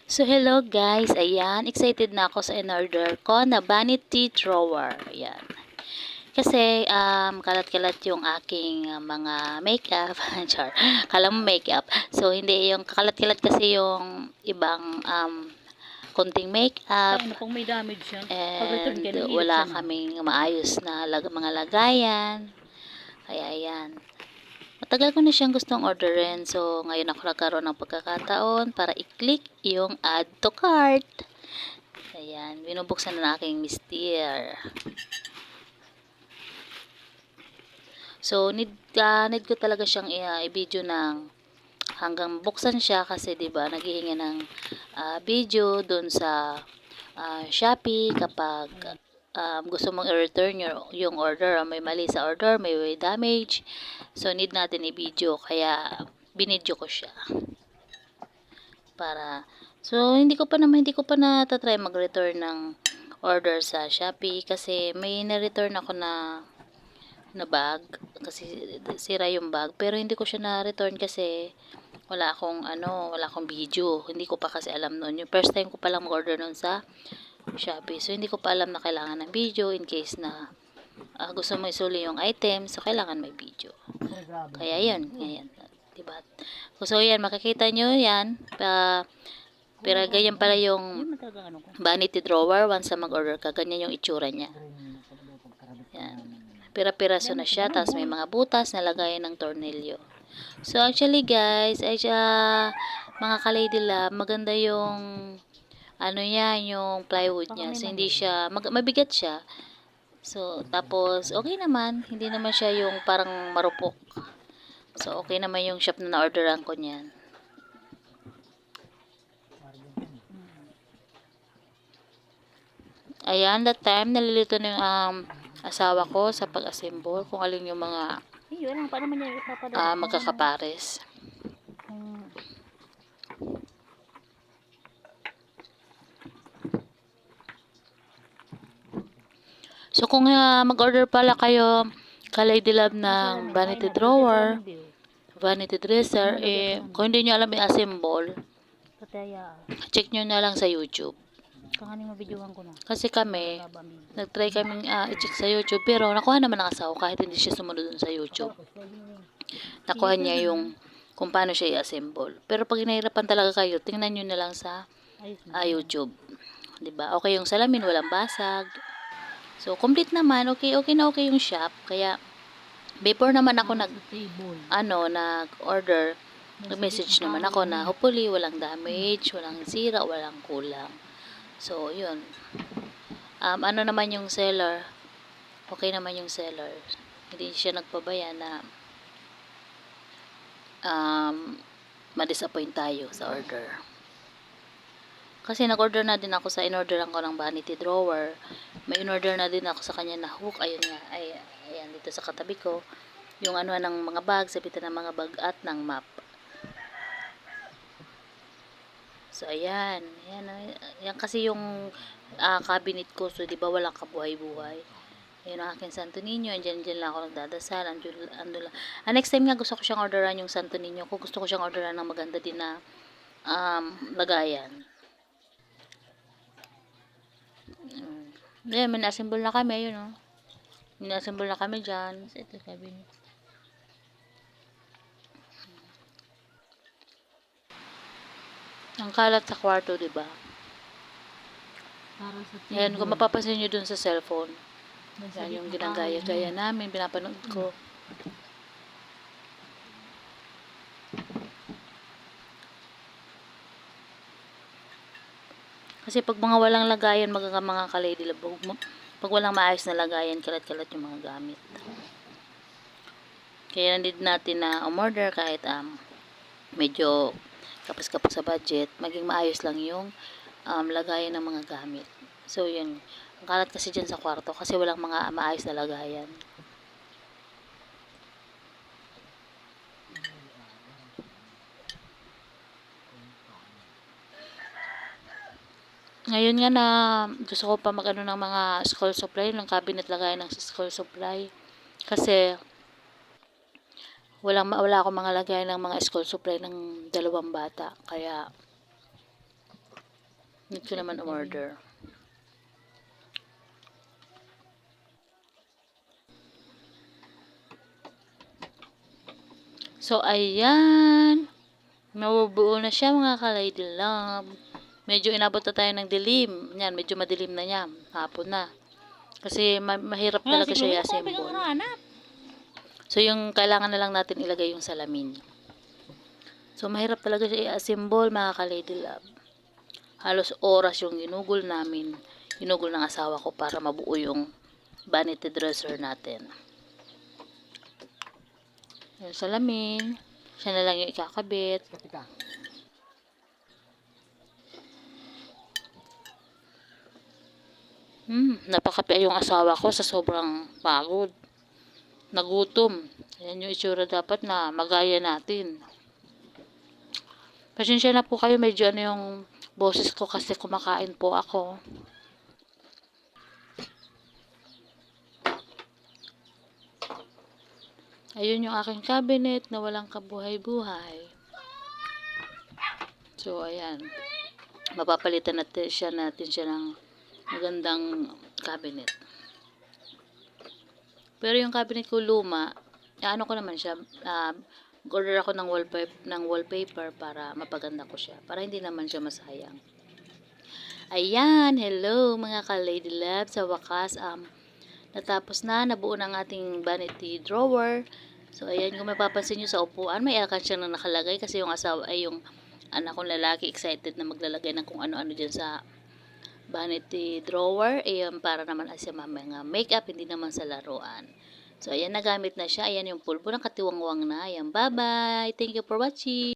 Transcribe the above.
So, hello guys. Ayan, excited na ako sa in-order ko na vanity drawer. Ayan. Kasi, kalat-kalat yung aking mga makeup. Char. Kala mo makeup. So, hindi yung kalat-kalat kasi yung ibang konting makeup. Paano kung may damage yan? Pag-return And ka, nahihirap wala siya na. kaming maayos na mga lagayan. Kaya, ayan. Matagal ko na siyang gustong orderin. So, ngayon ako nagkaroon ng pagkakataon para i-click yung add to cart. Ayan, binubuksan na aking mister. So, need ko talaga siyang i-video ng hanggang buksan siya kasi 'di ba naghihingi ng video doon sa Shopee kapag gusto mong i-return yung order, may mali sa order, may damage. So, need natin i-video kaya binidyo ko siya. Hindi ko pa na-try mag-return ng order sa Shopee kasi may na-return ako na bag kasi sira yung bag, pero hindi ko siya na-return kasi wala akong video. Hindi ko pa kasi alam noon. Yung first time ko pa lang mag-order noon sa Shopee. So hindi ko pa alam na kailangan ng video in case na gusto mo isuli yung item, so kailangan may video. Kaya yun, ngayon, diba? So yan, makikita nyo yan. Pero ganyan pala yung vanity drawer once na mag-order ka. Ganyan yung itsura niya. Yan. Pira-piraso na siya. Tapos may mga butas na lagayan ng tornilyo. So actually guys, mga ka-lady love, maganda yung yung plywood niya. So hindi siya, mabigat siya. So tapos okay naman. Hindi naman siya yung parang marupok. So okay naman yung shop na na-orderan ko niyan. Ayan, that time, nalilito na yung asawa ko sa pag-assemble kung alin yung mga Paano man niya ipapadala? magkakapares. So, kung mag-order pala kayo, ka-lady love ng vanity drawer, vanity dresser, kung hindi nyo alam i-assemble, check nyo na lang sa YouTube. Kanganing mabidyohan ko na. Kasi kami, nag-try kami i-check sa YouTube, pero nakuha naman ng asawa kahit hindi siya sumunod dun sa YouTube. Nakuha niya yung kung paano siya i-assemble. Pero pag hinahirapan talaga kayo, tingnan nyo na lang sa YouTube. 'Di ba? Okay yung salamin, walang basag. So, complete naman. Okay na okay yung shop. Kaya, before naman ako nag-order, nag-message naman ako na hopefully walang damage, walang sira, walang kulang. So, yun. Ano naman yung seller? Okay naman yung seller. Hindi siya nagpabaya na ma-disappoint tayo sa order. Kasi nag-order na din ako in-orderan ko ng vanity drawer. May in-order na din ako sa kanya na hook. Ayun nga. Ayan, dito sa katabi ko. Yung ng mga bag, sabitan ng mga bag at ng map. So, ayan. Yan kasi yung cabinet ko. So, di ba walang kabuhay-buhay. Ayun ang aking Santo Niño. Andyan lang ako nagdadasal. Ando lang. Next time nga gusto ko siyang orderan yung Santo Niño. Kung gusto ko siyang orderan ng maganda din na lagayan. Ayan, minassemble na kami. Ayun o. Minassemble na kami dyan. Ito cabinet. Ang kalat sa kwarto, di ba? Para sa table. Ayan, kung mapapansin nyo dun sa cellphone. Yan yung ginagaya-gaya namin, pinapanood ko. Kasi pag mga walang lagayan, mga ka-lady love, pag walang maayos na lagayan, kalat-kalat yung mga gamit. Kaya need natin na umorder kahit medyo kapos-kapos sa budget, maging maayos lang yung lagayan ng mga gamit. So, yun. Ang kalat kasi dyan sa kwarto kasi walang mga maayos na lagayan. Ngayon nga na gusto ko pa ng mga school supply, ng cabinet lagayan ng school supply. Kasi wala akong mga lagayan ng mga school supply ng dalawang bata. Kaya Need ko naman order. So, ayan. Nabubuo na siya mga ka-Lady Love. Medyo inabot na tayo ng dilim. Yan, medyo madilim na yan. Hapon na. Kasi mahirap talaga siya i-assemble. So, yung kailangan na lang natin ilagay yung salamin. So, mahirap talaga siya i-assemble mga ka-Lady Love. Halos oras yung ginugol namin. Ginugol ng asawa ko para mabuo yung vanity dresser natin. Yung salamin. Siya na lang yung ikakabit. Napakapi yung asawa ko sa sobrang pagod. Nagutom. Yan yung itsura dapat na magaya natin. Pasensya na po kayo, medyo ano yung boses ko kasi kumakain po ako. Ayun yung aking cabinet na walang kabuhay-buhay. So, ayan. Mapapalitan natin siya ng magandang cabinet. Pero yung cabinet ko luma, ano ko naman siya, order ako ng wallpaper para mapaganda ko siya. Para hindi naman siya masayang. Ayan, hello mga ka-Lady Love. Sa wakas, natapos na, nabuo ng ating vanity drawer. So, ayan, kung mapapansin nyo sa upuan, may aircon siya na nakalagay kasi yung asawa ay yung anak kong lalaki excited na maglalagay ng kung ano-ano dyan sa vanity drawer. Ayan, para naman sa mga makeup, hindi naman sa laruan. So, ayan, nagamit na siya. Ayan yung pulbo ng katiwangwang na. Ayan, bye-bye. Thank you for watching.